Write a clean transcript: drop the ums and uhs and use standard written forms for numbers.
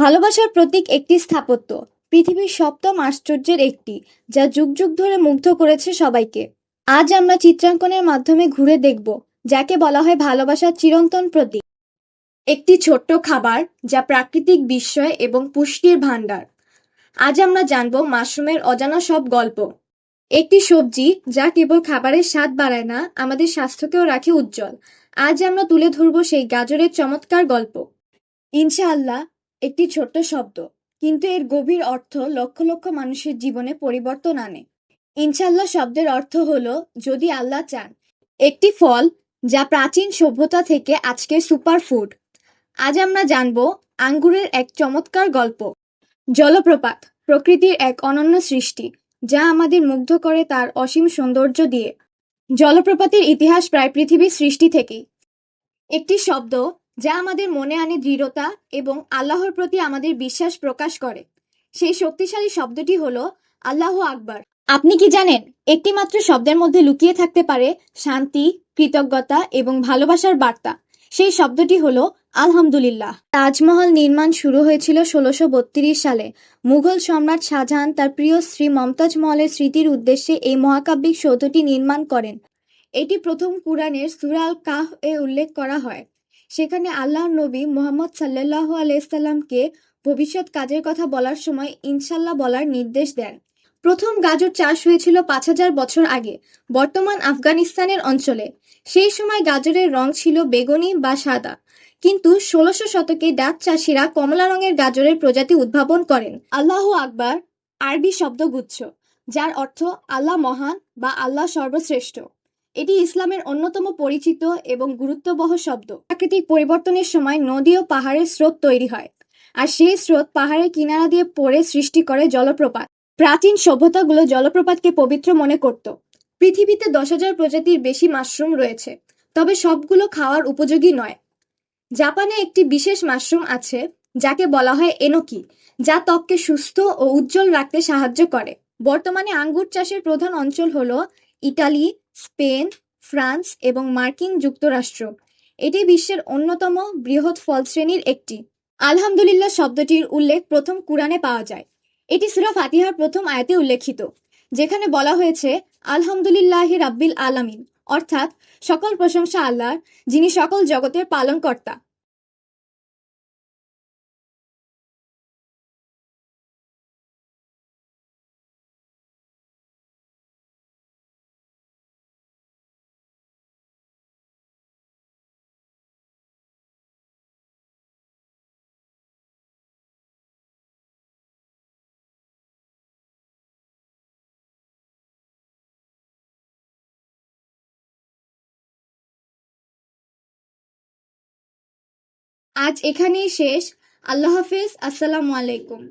ভালোবাসার প্রতীক একটি স্থাপত্য, পৃথিবীর সপ্তম আশ্চর্যের একটি, যা যুগ যুগ ধরে মুগ্ধ করেছে সবাইকে। আজ আমরা চিত্রাঙ্কনের মাধ্যমে ঘুরে দেখব যাকে বলা হয় ভালোবাসার চিরন্তন প্রতীক। একটি ছোট্ট খাবার যা প্রাকৃতিক বিস্ময় এবং পুষ্টির ভাণ্ডার। আজ আমরা জানব মাশরুমের অজানা সব গল্প। একটি সবজি যা কেবল খাবারের স্বাদ বাড়ায় না, আমাদের স্বাস্থ্যকেও রাখে উজ্জ্বল। আজ আমরা তুলে ধরব সেই গাজরের চমৎকার গল্প। ইনশাআল্লাহ, একটি ছোট্ট শব্দ, কিন্তু এর গভীর অর্থ লক্ষ লক্ষ মানুষের জীবনে পরিবর্তন আনে। ইনশাআল্লাহ শব্দের অর্থ হলো যদি আল্লাহ চান। একটি ফল যা প্রাচীন সভ্যতা থেকে আজকের সুপারফুড। আজ আমরা জানব আঙ্গুরের এক চমৎকার গল্প। জলপ্রপাত প্রকৃতির এক অনন্য সৃষ্টি, যা আমাদের মুগ্ধ করে তার অসীম সৌন্দর্য দিয়ে। জলপ্রপাতের ইতিহাস প্রায় পৃথিবীর সৃষ্টি থেকেই। একটি শব্দ যা আমাদের মনে আনে দৃঢ়তা এবং আল্লাহর প্রতি আমাদের বিশ্বাস প্রকাশ করে। সেই শক্তিশালী শব্দটি হলো আল্লাহু আকবার। আপনি কি জানেন, একটি মাত্র শব্দের মধ্যে লুকিয়ে থাকতে পারে শান্তি, কৃতজ্ঞতা এবং ভালোবাসার বার্তা? সেই শব্দটি হলো আলহামদুলিল্লাহ। তাজমহল নির্মাণ শুরু হয়েছিল ১৬৩২ সালে। মুঘল সম্রাট শাহজাহান তার প্রিয় স্ত্রী মমতাজ মহলের স্মৃতির উদ্দেশ্যে এই মহাকাব্যিক সৌধটি নির্মাণ করেন। এটি প্রথম কুরআনের সূরা আল কাহফ এ উল্লেখ করা হয়। সেখানে আল্লাহর নবী মুহাম্মদ সাল্লাল্লাহু আলাইহি সাল্লামকে ভবিষ্যৎ কাজের কথা বলার সময় ইনশাল্লাহ বলার নির্দেশ দেন। প্রথম গাজর চাষ হয়েছিল ৫,০০০ বছর আগে, বর্তমান আফগানিস্তানের অঞ্চলে। সেই সময় গাজরের রং ছিল বেগুনি বা সাদা, কিন্তু ১৬শ শতকে ডাচ চাষিরা কমলা রঙের গাজরের প্রজাতি উদ্ভাবন করেন। আল্লাহু আকবার আরবি শব্দগুচ্ছ, যার অর্থ আল্লাহ মহান বা আল্লাহ সর্বশ্রেষ্ঠ। এটি ইসলামের অন্যতম পরিচিত এবং গুরুত্ববহ শব্দ। প্রাকৃতিক পরিবর্তনের সময় নদী ও পাহাড়ের স্রোত তৈরি হয়, আর সেই স্রোত পাহাড়ের কিনারা দিয়ে পড়ে সৃষ্টি করে জলপ্রপাত। প্রাচীন সভ্যতাগুলো জলপ্রপাতকে পবিত্র মনে করত। পৃথিবীতে ১০,০০০ প্রজাতির বেশি মাশরুম রয়েছে, তবে সবগুলো খাওয়ার উপযোগী নয়। জাপানে একটি বিশেষ মাশরুম আছে যাকে বলা হয় এনোকি, যা ত্বককে সুস্থ ও উজ্জ্বল রাখতে সাহায্য করে। বর্তমানে আঙ্গুর চাষের প্রধান অঞ্চল হলো ইটালি, স্পেন, ফ্রান্স এবং মার্কিন যুক্তরাষ্ট্র। এটি বিশ্বের অন্যতম বৃহৎ ফল শ্রেণীর একটি। আলহামদুলিল্লাহ শব্দটির উল্লেখ প্রথম কুরআনে পাওয়া যায়। এটি সূরা ফাতিহার প্রথম আয়াতে উল্লেখিত, যেখানে বলা হয়েছে আলহামদুলিল্লাহি রাব্বিল আলামিন, অর্থাৎ সকল প্রশংসা আল্লাহর, যিনি সকল জগতের পালনকর্তা। আজ এখানেই শেষ। আল্লাহ হাফেজ, আসসালামু আলাইকুম।